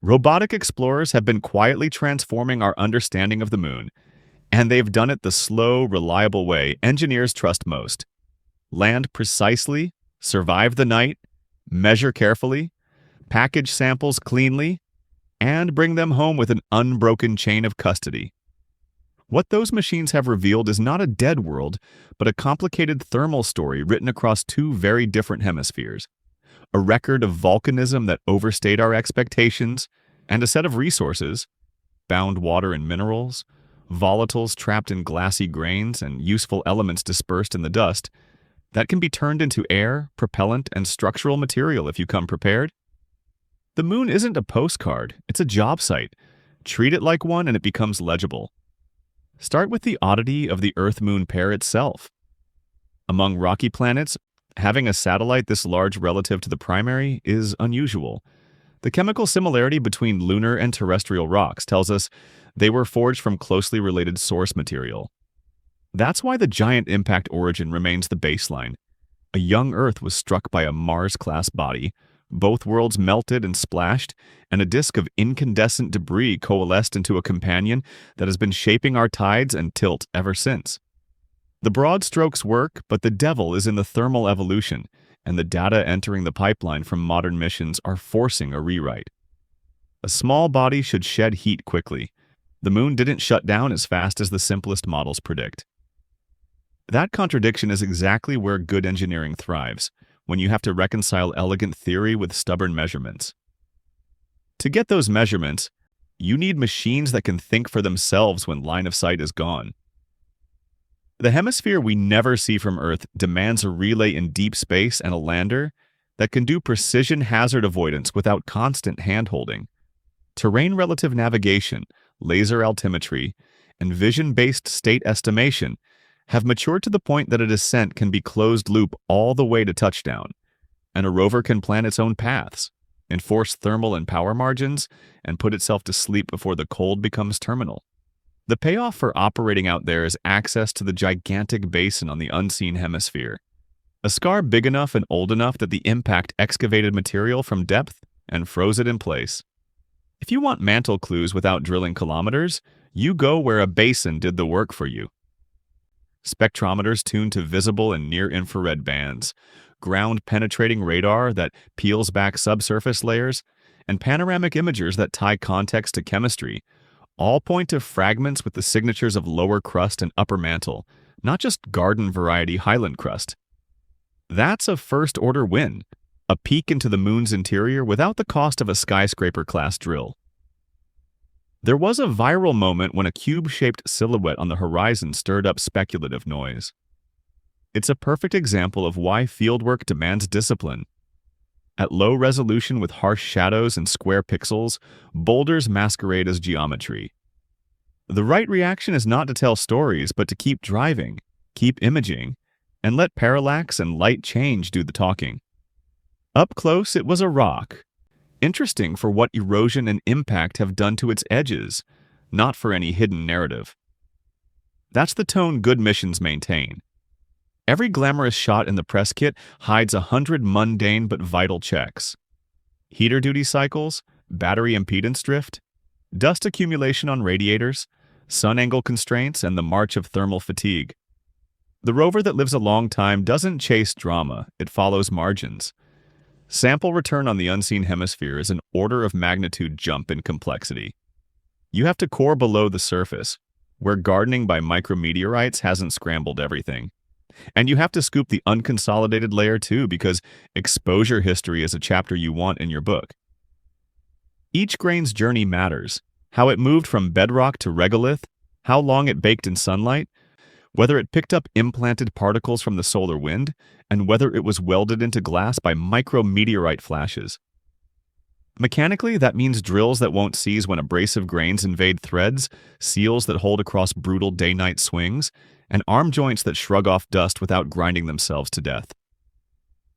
Robotic explorers have been quietly transforming our understanding of the moon, and they've done it the slow, reliable way engineers trust most. Land precisely, survive the night, measure carefully, package samples cleanly, and bring them home with an unbroken chain of custody. What those machines have revealed is not a dead world, but a complicated thermal story written across two very different hemispheres. A record of volcanism that overstayed our expectations, and a set of resources, bound water and minerals, volatiles trapped in glassy grains, and useful elements dispersed in the dust, that can be turned into air, propellant, and structural material if you come prepared. The moon isn't a postcard, it's a job site. Treat it like one and it becomes legible. Start with the oddity of the Earth-Moon pair itself. Among rocky planets, having a satellite this large relative to the primary is unusual. The chemical similarity between lunar and terrestrial rocks tells us they were forged from closely related source material. That's why the giant impact origin remains the baseline. A young Earth was struck by a Mars-class body, both worlds melted and splashed, and a disk of incandescent debris coalesced into a companion that has been shaping our tides and tilt ever since. The broad strokes work, but the devil is in the thermal evolution, and the data entering the pipeline from modern missions are forcing a rewrite. A small body should shed heat quickly. The moon didn't shut down as fast as the simplest models predict. That contradiction is exactly where good engineering thrives, when you have to reconcile elegant theory with stubborn measurements. To get those measurements, you need machines that can think for themselves when line of sight is gone. The hemisphere we never see from Earth demands a relay in deep space and a lander that can do precision hazard avoidance without constant hand-holding. Terrain relative navigation, laser altimetry, and vision-based state estimation have matured to the point that a descent can be closed loop all the way to touchdown, and a rover can plan its own paths, enforce thermal and power margins, and put itself to sleep before the cold becomes terminal. The payoff for operating out there is access to the gigantic basin on the unseen hemisphere, a scar big enough and old enough that the impact excavated material from depth and froze it in place. If you want mantle clues without drilling kilometers, you go where a basin did the work for you. Spectrometers tuned to visible and near-infrared bands, ground-penetrating radar that peels back subsurface layers, and panoramic imagers that tie context to chemistry all point to fragments with the signatures of lower crust and upper mantle, not just garden-variety highland crust. That's a first-order win, a peek into the moon's interior without the cost of a skyscraper-class drill. There was a viral moment when a cube-shaped silhouette on the horizon stirred up speculative noise. It's a perfect example of why fieldwork demands discipline. At low resolution with harsh shadows and square pixels, boulders masquerade as geometry. The right reaction is not to tell stories, but to keep driving, keep imaging, and let parallax and light change do the talking. Up close, it was a rock. Interesting for what erosion and impact have done to its edges, not for any hidden narrative. That's the tone good missions maintain. Every glamorous shot in the press kit hides 100 mundane but vital checks. Heater duty cycles, battery impedance drift, dust accumulation on radiators, sun angle constraints, and the march of thermal fatigue. The rover that lives a long time doesn't chase drama, it follows margins. Sample return on the unseen hemisphere is an order of magnitude jump in complexity. You have to core below the surface, where gardening by micrometeorites hasn't scrambled everything. And you have to scoop the unconsolidated layer too, because exposure history is a chapter you want in your book. Each grain's journey matters. How it moved from bedrock to regolith, how long it baked in sunlight, whether it picked up implanted particles from the solar wind, and whether it was welded into glass by micrometeorite flashes. Mechanically, that means drills that won't seize when abrasive grains invade threads, seals that hold across brutal day-night swings, and arm joints that shrug off dust without grinding themselves to death.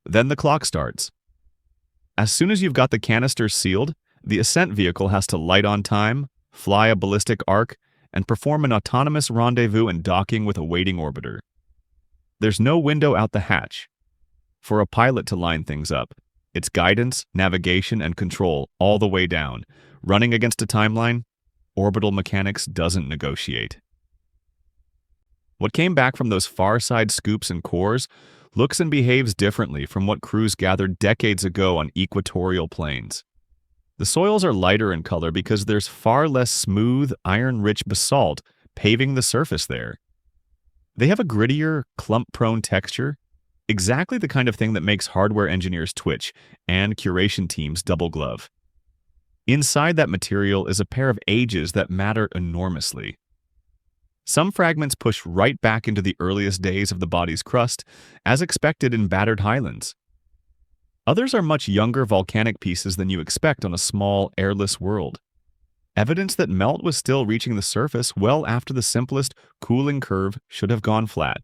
Then the clock starts. As soon as you've got the canisters sealed, the ascent vehicle has to light on time, fly a ballistic arc, and perform an autonomous rendezvous and docking with a waiting orbiter. There's no window out the hatch. For a pilot to line things up, it's guidance, navigation, and control all the way down, Running against a timeline, orbital mechanics doesn't negotiate. What came back from those far-side scoops and cores looks and behaves differently from what crews gathered decades ago on equatorial plains. The soils are lighter in color because there's far less smooth, iron-rich basalt paving the surface there. They have a grittier, clump-prone texture, exactly the kind of thing that makes hardware engineers twitch and curation teams double glove. Inside that material is a pair of ages that matter enormously. Some fragments push right back into the earliest days of the body's crust, as expected in battered highlands. Others are much younger volcanic pieces than you expect on a small, airless world. Evidence that melt was still reaching the surface well after the simplest cooling curve should have gone flat.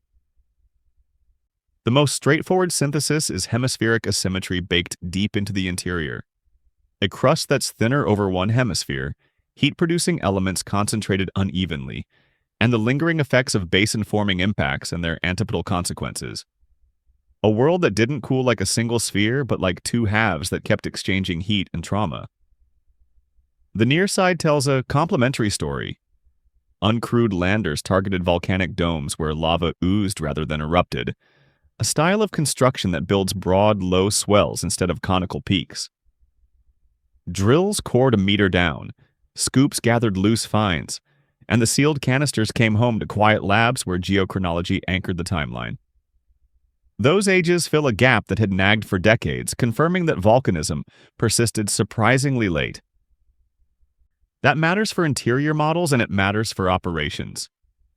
The most straightforward synthesis is hemispheric asymmetry baked deep into the interior. A crust that's thinner over one hemisphere, heat-producing elements concentrated unevenly, and the lingering effects of basin-forming impacts and their antipodal consequences. A world that didn't cool like a single sphere, but like two halves that kept exchanging heat and trauma. The near side tells a complementary story. Uncrewed landers targeted volcanic domes where lava oozed rather than erupted, a style of construction that builds broad, low swells instead of conical peaks. Drills cored a meter down, scoops gathered loose finds, and the sealed canisters came home to quiet labs where geochronology anchored the timeline. Those ages fill a gap that had nagged for decades, confirming that volcanism persisted surprisingly late. That matters for interior models and it matters for operations.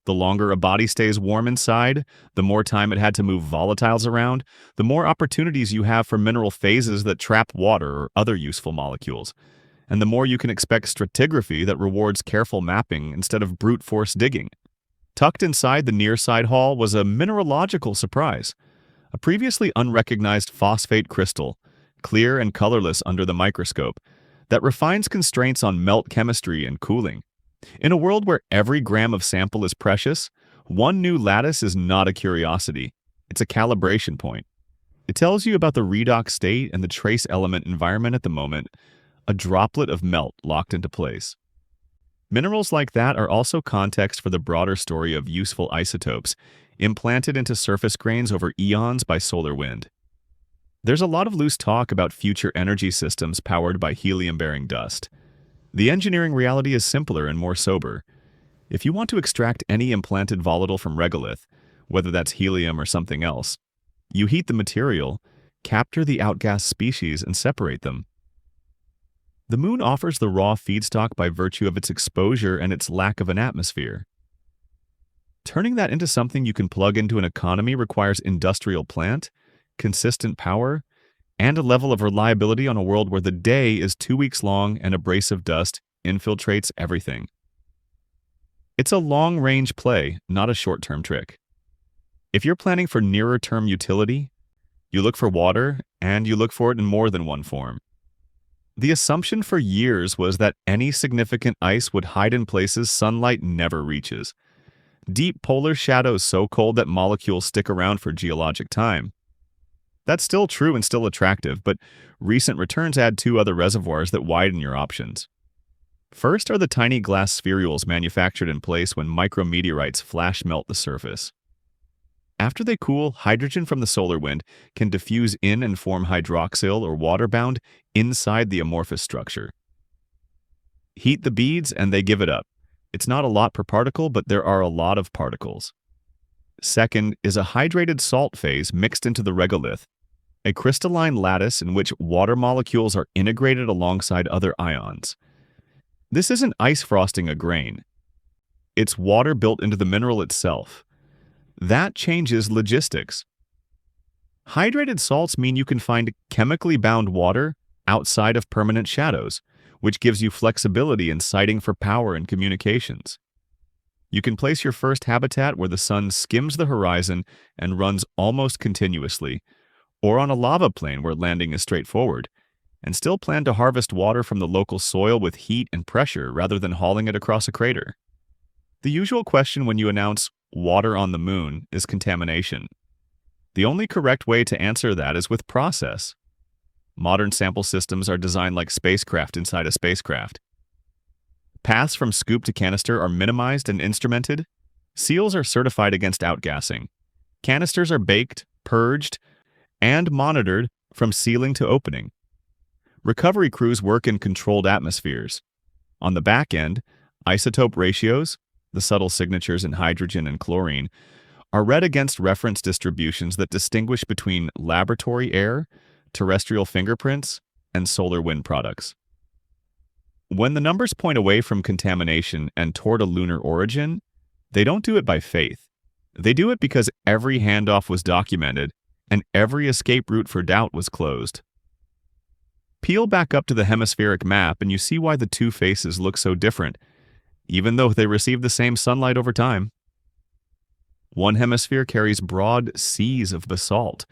The longer a body stays warm inside, the more time it had to move volatiles around, the more opportunities you have for mineral phases that trap water or other useful molecules, and the more you can expect stratigraphy that rewards careful mapping instead of brute force digging. Tucked inside the near side hall was a mineralogical surprise, a previously unrecognized phosphate crystal, clear and colorless under the microscope, that refines constraints on melt chemistry and cooling. In a world where every gram of sample is precious, one new lattice is not a curiosity. It's a calibration point. It tells you about the redox state and the trace element environment at the moment, a droplet of melt locked into place. Minerals like that are also context for the broader story of useful isotopes, implanted into surface grains over eons by solar wind. There's a lot of loose talk about future energy systems powered by helium-bearing dust. The engineering reality is simpler and more sober. If you want to extract any implanted volatile from regolith, whether that's helium or something else, you heat the material, capture the outgassed species, and separate them. The moon offers the raw feedstock by virtue of its exposure and its lack of an atmosphere. Turning that into something you can plug into an economy requires industrial plant, consistent power, and a level of reliability on a world where the day is 2 weeks long and abrasive dust infiltrates everything. It's a long-range play, not a short-term trick. If you're planning for nearer-term utility, you look for water, and you look for it in more than one form. The assumption for years was that any significant ice would hide in places sunlight never reaches. Deep polar shadows so cold that molecules stick around for geologic time. That's still true and still attractive, but recent returns add 2 other reservoirs that widen your options. First are the tiny glass spherules manufactured in place when micrometeorites flash melt the surface. After they cool, hydrogen from the solar wind can diffuse in and form hydroxyl or water-bound inside the amorphous structure. Heat the beads and they give it up. It's not a lot per particle, but there are a lot of particles. Second is a hydrated salt phase mixed into the regolith, a crystalline lattice in which water molecules are integrated alongside other ions. This isn't ice frosting a grain. It's water built into the mineral itself. That changes logistics. Hydrated salts mean you can find chemically bound water outside of permanent shadows, which gives you flexibility in siting for power and communications. You can place your first habitat where the sun skims the horizon and runs almost continuously, or on a lava plain where landing is straightforward, and still plan to harvest water from the local soil with heat and pressure rather than hauling it across a crater. The usual question when you announce water on the moon is contamination. The only correct way to answer that is with process. Modern sample systems are designed like spacecraft inside a spacecraft. Paths from scoop to canister are minimized and instrumented. Seals are certified against outgassing. Canisters are baked, purged, and monitored from sealing to opening. Recovery crews work in controlled atmospheres. On the back end, isotope ratios, the subtle signatures in hydrogen and chlorine, are read against reference distributions that distinguish between laboratory air, terrestrial fingerprints, and solar wind products. When the numbers point away from contamination and toward a lunar origin, they don't do it by faith. They do it because every handoff was documented and every escape route for doubt was closed. Peel back up to the hemispheric map and you see why the two faces look so different, even though they receive the same sunlight over time. One hemisphere carries broad seas of basalt,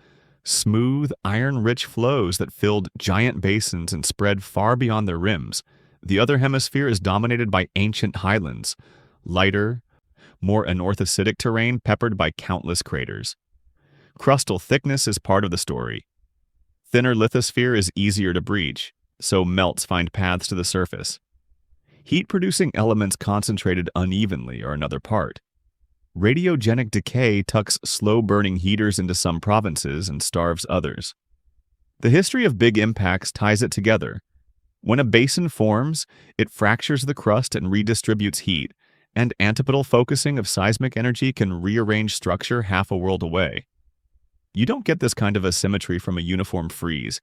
smooth, iron-rich flows that filled giant basins and spread far beyond their rims. The other hemisphere is dominated by ancient highlands, lighter, more anorthositic terrain peppered by countless craters. Crustal thickness is part of the story. Thinner lithosphere is easier to breach, so melts find paths to the surface. Heat-producing elements concentrated unevenly are another part. Radiogenic decay tucks slow-burning heaters into some provinces and starves others. The history of big impacts ties it together. When a basin forms, it fractures the crust and redistributes heat, and antipodal focusing of seismic energy can rearrange structure half a world away. You don't get this kind of asymmetry from a uniform freeze.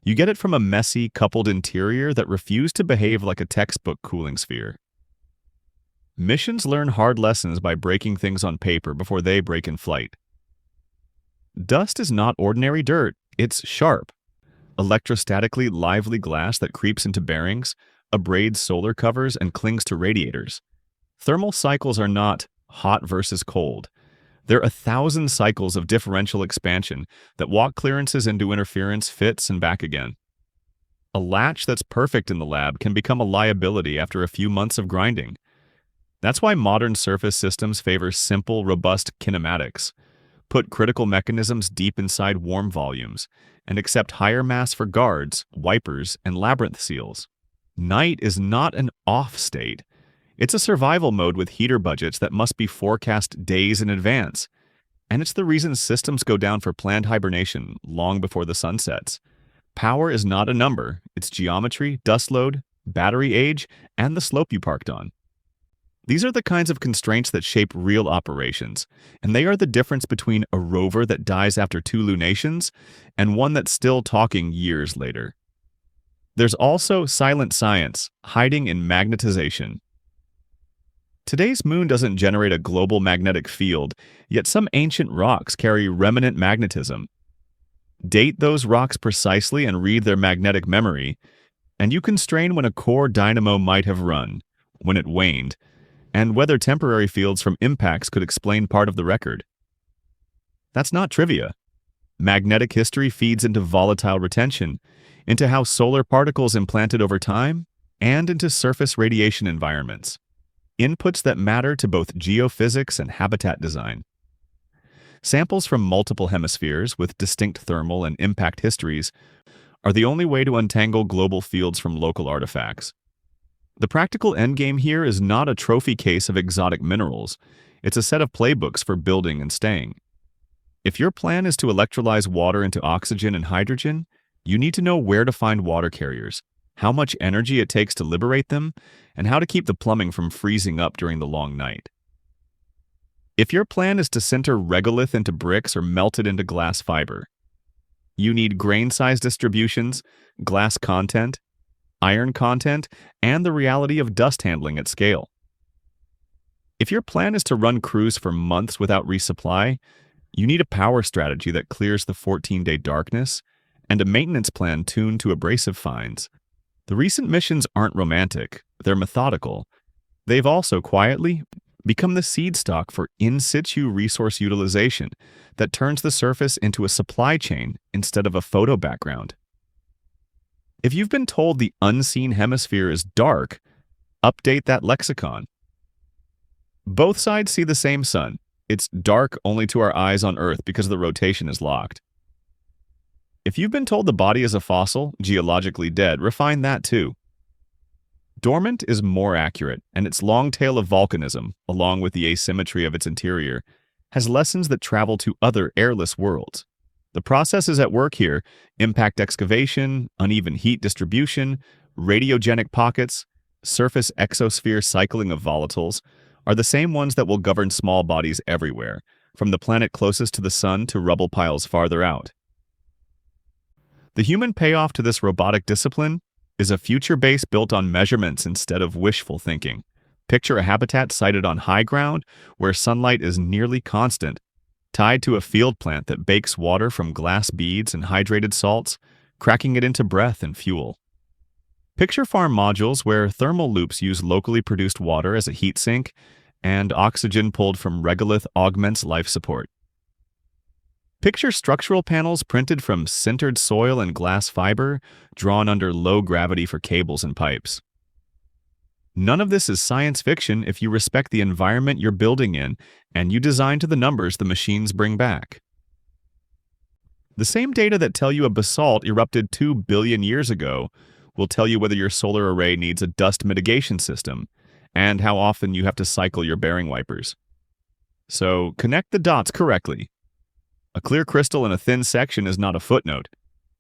You get it from a messy, coupled interior that refused to behave like a textbook cooling sphere. Missions learn hard lessons by breaking things on paper before they break in flight. Dust is not ordinary dirt, it's sharp. Electrostatically lively glass that creeps into bearings, abrades solar covers, and clings to radiators. Thermal cycles are not hot versus cold. They're 1,000 cycles of differential expansion that walk clearances into interference, fits, and back again. A latch that's perfect in the lab can become a liability after a few months of grinding. That's why modern surface systems favor simple, robust kinematics, put critical mechanisms deep inside warm volumes, and accept higher mass for guards, wipers, and labyrinth seals. Night is not an off state. It's a survival mode with heater budgets that must be forecast days in advance. And it's the reason systems go down for planned hibernation long before the sun sets. Power is not a number. It's geometry, dust load, battery age, and the slope you parked on. These are the kinds of constraints that shape real operations, and they are the difference between a rover that dies after 2 lunations and one that's still talking years later. There's also silent science, hiding in magnetization. Today's moon doesn't generate a global magnetic field, yet some ancient rocks carry remnant magnetism. Date those rocks precisely and read their magnetic memory, and you constrain when a core dynamo might have run, when it waned, and whether temporary fields from impacts could explain part of the record. That's not trivia. Magnetic history feeds into volatile retention, into how solar particles implanted over time, and into surface radiation environments. Inputs that matter to both geophysics and habitat design. Samples from multiple hemispheres with distinct thermal and impact histories are the only way to untangle global fields from local artifacts. The practical endgame here is not a trophy case of exotic minerals. It's a set of playbooks for building and staying. If your plan is to electrolyze water into oxygen and hydrogen, you need to know where to find water carriers, how much energy it takes to liberate them, and how to keep the plumbing from freezing up during the long night. If your plan is to sinter regolith into bricks or melt it into glass fiber, you need grain size distributions, glass content, iron content, and the reality of dust handling at scale. If your plan is to run crews for months without resupply, you need a power strategy that clears the 14-day darkness and a maintenance plan tuned to abrasive fines. The recent missions aren't romantic, they're methodical. They've also quietly become the seed stock for in-situ resource utilization that turns the surface into a supply chain instead of a photo background. If you've been told the unseen hemisphere is dark, update that lexicon. Both sides see the same sun. It's dark only to our eyes on Earth because the rotation is locked. If you've been told the body is a fossil, geologically dead, refine that too. Dormant is more accurate, and its long tail of volcanism, along with the asymmetry of its interior, has lessons that travel to other airless worlds. The processes at work here, impact excavation, uneven heat distribution, radiogenic pockets, surface exosphere cycling of volatiles, are the same ones that will govern small bodies everywhere, from the planet closest to the sun to rubble piles farther out. The human payoff to this robotic discipline is a future base built on measurements instead of wishful thinking. Picture a habitat sited on high ground where sunlight is nearly constant, tied to a field plant that bakes water from glass beads and hydrated salts, cracking it into breath and fuel. Picture farm modules where thermal loops use locally produced water as a heat sink, and oxygen pulled from regolith augments life support. Picture structural panels printed from sintered soil and glass fiber, drawn under low gravity for cables and pipes. None of this is science fiction if you respect the environment you're building in and you design to the numbers the machines bring back. The same data that tell you a basalt erupted 2 billion years ago will tell you whether your solar array needs a dust mitigation system and how often you have to cycle your bearing wipers. So connect the dots correctly. A clear crystal in a thin section is not a footnote.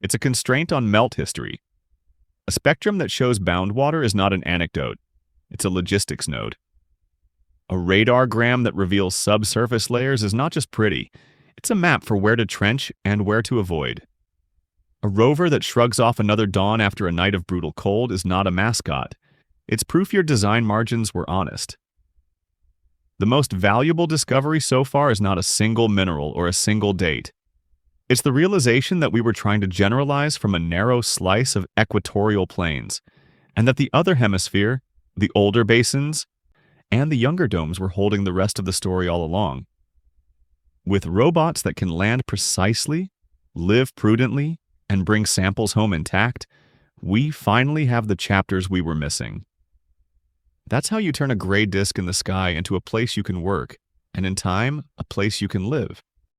It's a constraint on melt history. A spectrum that shows bound water is not an anecdote. It's a logistics node. A radargram that reveals subsurface layers is not just pretty. It's a map for where to trench and where to avoid. A rover that shrugs off another dawn after a night of brutal cold is not a mascot. It's proof your design margins were honest. The most valuable discovery so far is not a single mineral or a single date. It's the realization that we were trying to generalize from a narrow slice of equatorial plains, and that the other hemisphere, the older basins, and the younger domes were holding the rest of the story all along. With robots that can land precisely, live prudently, and bring samples home intact, we finally have the chapters we were missing. That's how you turn a gray disk in the sky into a place you can work, and in time, a place you can live.